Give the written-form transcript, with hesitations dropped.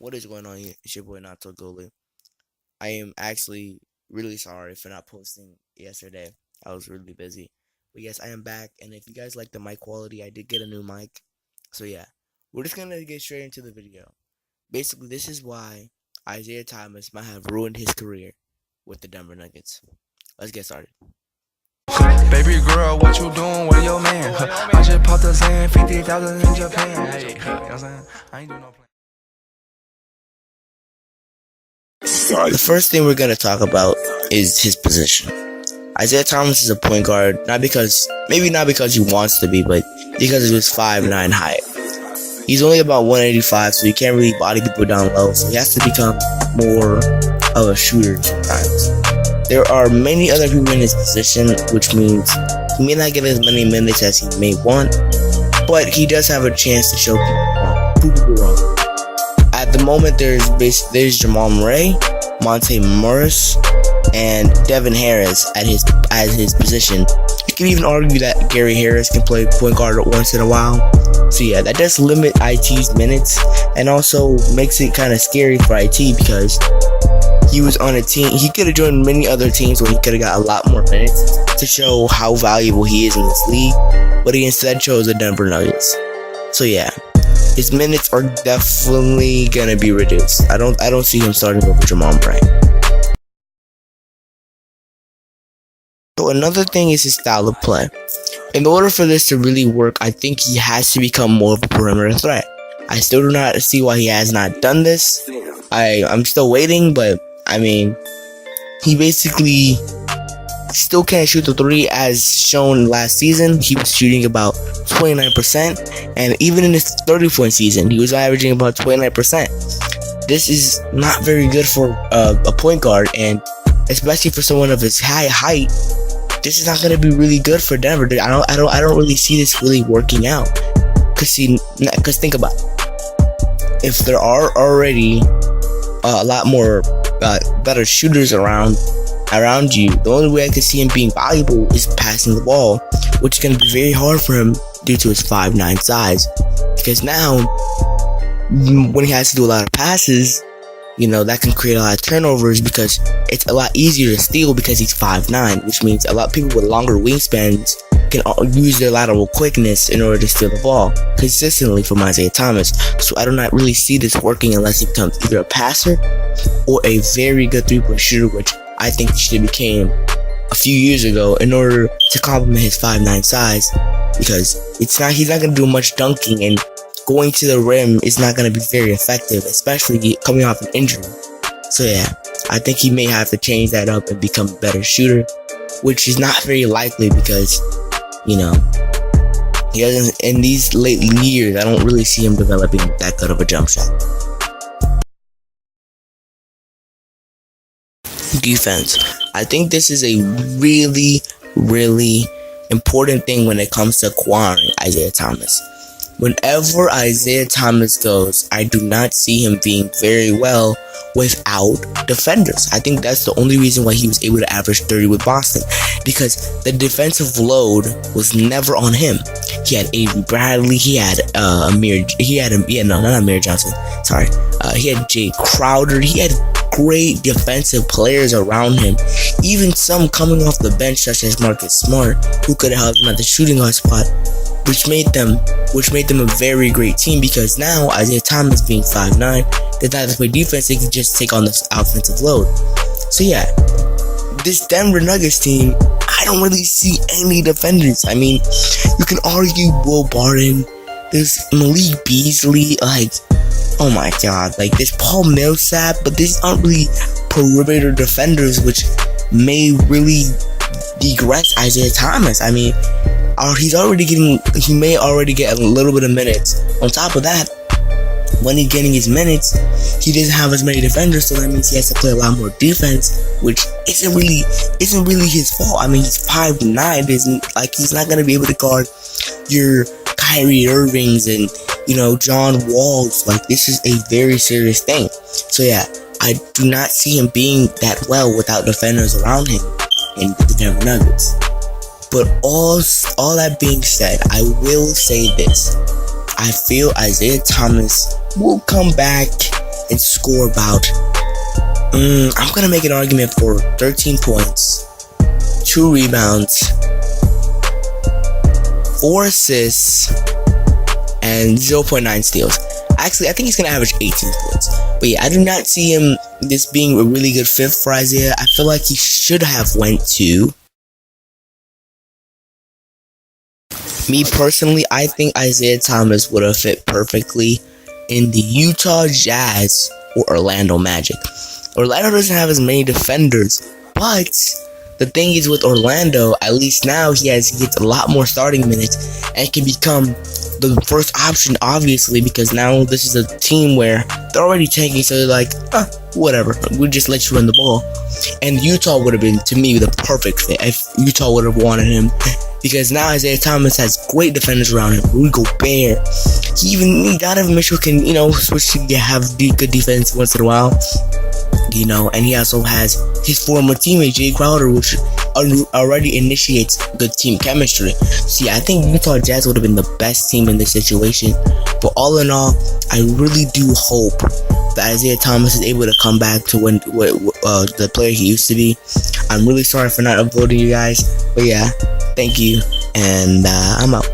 What is going on? It's your boy Nato Goli. I am actually really sorry for not posting yesterday. I was really busy. But yes, I am back, and if you guys like the mic quality, I did get a new mic. So yeah, we're just gonna get straight into the video. Basically, this is why Isaiah Thomas might have ruined his career with the Denver Nuggets. Let's get started. Baby girl, what you doing with your man? I just popped a Zan, 50,000 in Japan. Hey, you know what I'm saying? I ain't doing no plan. The first thing we're going to talk about is his position. Isaiah Thomas is a point guard, maybe not because he wants to be, but because of his 5'9" height. He's only about 185, so he can't really body people down low, so he has to become more of a shooter sometimes. There are many other people in his position, which means he may not get as many minutes as he may want, but he does have a chance to show people wrong. At the moment, there's Jamal Murray, Monte Morris, and Devin Harris at his position. You can even argue that Gary Harris can play point guard once in a while. So yeah, that does limit IT's minutes and also makes it kind of scary for IT because he was on a team. He could have joined many other teams where he could have got a lot more minutes to show how valuable he is in this league, but he instead chose the Denver Nuggets. So yeah, his minutes are definitely gonna be reduced. I don't see him starting over Jamal Murray. So another thing is his style of play. In order for this to really work, I think he has to become more of a perimeter threat. I still do not see why he has not done this. I'm still waiting, but I mean, he basically still can't shoot the three as shown last season. He was shooting about 29%, and even in his 30-point season, he was averaging about 29%. This is not very good for a point guard, and especially for someone of his high height. This is not going to be really good for Denver. I don't really see this really working out. Cause think about it. If there are already a lot more better shooters around you, the only way I can see him being valuable is passing the ball, which is going to be very hard for him due to his 5'9" size. Because now, when he has to do a lot of passes, that can create a lot of turnovers because it's a lot easier to steal because he's 5'9", which means a lot of people with longer wingspans can use their lateral quickness in order to steal the ball consistently from Isaiah Thomas. So I do not really see this working unless he becomes either a passer or a very good three-point shooter, which I think he should have became a few years ago in order to complement his 5'9" size, because he's not going to do much dunking, and going to the rim is not going to be very effective, especially coming off an injury. So yeah, I think he may have to change that up and become a better shooter, which is not very likely because, he doesn't, in these late years, I don't really see him developing that good of a jump shot. Defense. I think this is a really, really important thing when it comes to acquiring Isaiah Thomas. Whenever Isaiah Thomas goes, I do not see him being very well without defenders. I think that's the only reason why he was able to average 30 with Boston, because the defensive load was never on him. He had Avery Bradley, he had Amir Johnson. Sorry, he had Jay Crowder. He had great defensive players around him, even some coming off the bench such as Marcus Smart, who could have helped him at the shooting guard spot, which made them a very great team, because now Isaiah Thomas being 5'9", does not have to play defense, they can just take on the offensive load. So yeah, this Denver Nuggets team, I don't really see any defenders. I mean, you can argue Will Barton, there's Malik Beasley, oh my god, there's Paul Millsap, but these aren't really perimeter defenders, which may really degress Isaiah Thomas. I mean, he may already get a little bit of minutes. On top of that, when he's getting his minutes, he doesn't have as many defenders, so that means he has to play a lot more defense, which isn't really his fault. I mean, he's 5'9", he's not gonna be able to guard your Kyrie Irvings and John Walls. This is a very serious thing. So yeah, I do not see him being that well without defenders around him in the Denver Nuggets. But all that being said, I will say this. I feel Isaiah Thomas will come back and score about, I'm gonna make an argument for 13 points, 2 rebounds, 4 assists, and 0.9 steals. Actually, I think he's gonna average 18 points. But yeah, I do not see him this being a really good fit for Isaiah. I feel like he should have went to. Me personally, I think Isaiah Thomas would have fit perfectly in the Utah Jazz or Orlando Magic. Orlando doesn't have as many defenders, but the thing is with Orlando, at least now he gets a lot more starting minutes and can become the first option, obviously, because now this is a team where they're already tanking, so they're like, whatever, we'll just let you run the ball. And Utah would have been, to me, the perfect fit if Utah would have wanted him, because now Isaiah Thomas has great defenders around him. Rudy Gobert, Donovan Mitchell can, switch to have good defense once in a while. And he also has his former teammate Jay Crowder, which already initiates good team chemistry. See, I think Utah Jazz would have been the best team in this situation. But all in all, I really do hope that Isaiah Thomas is able to come back to the player he used to be. I'm really sorry for not uploading, you guys. But yeah, thank you, and I'm out.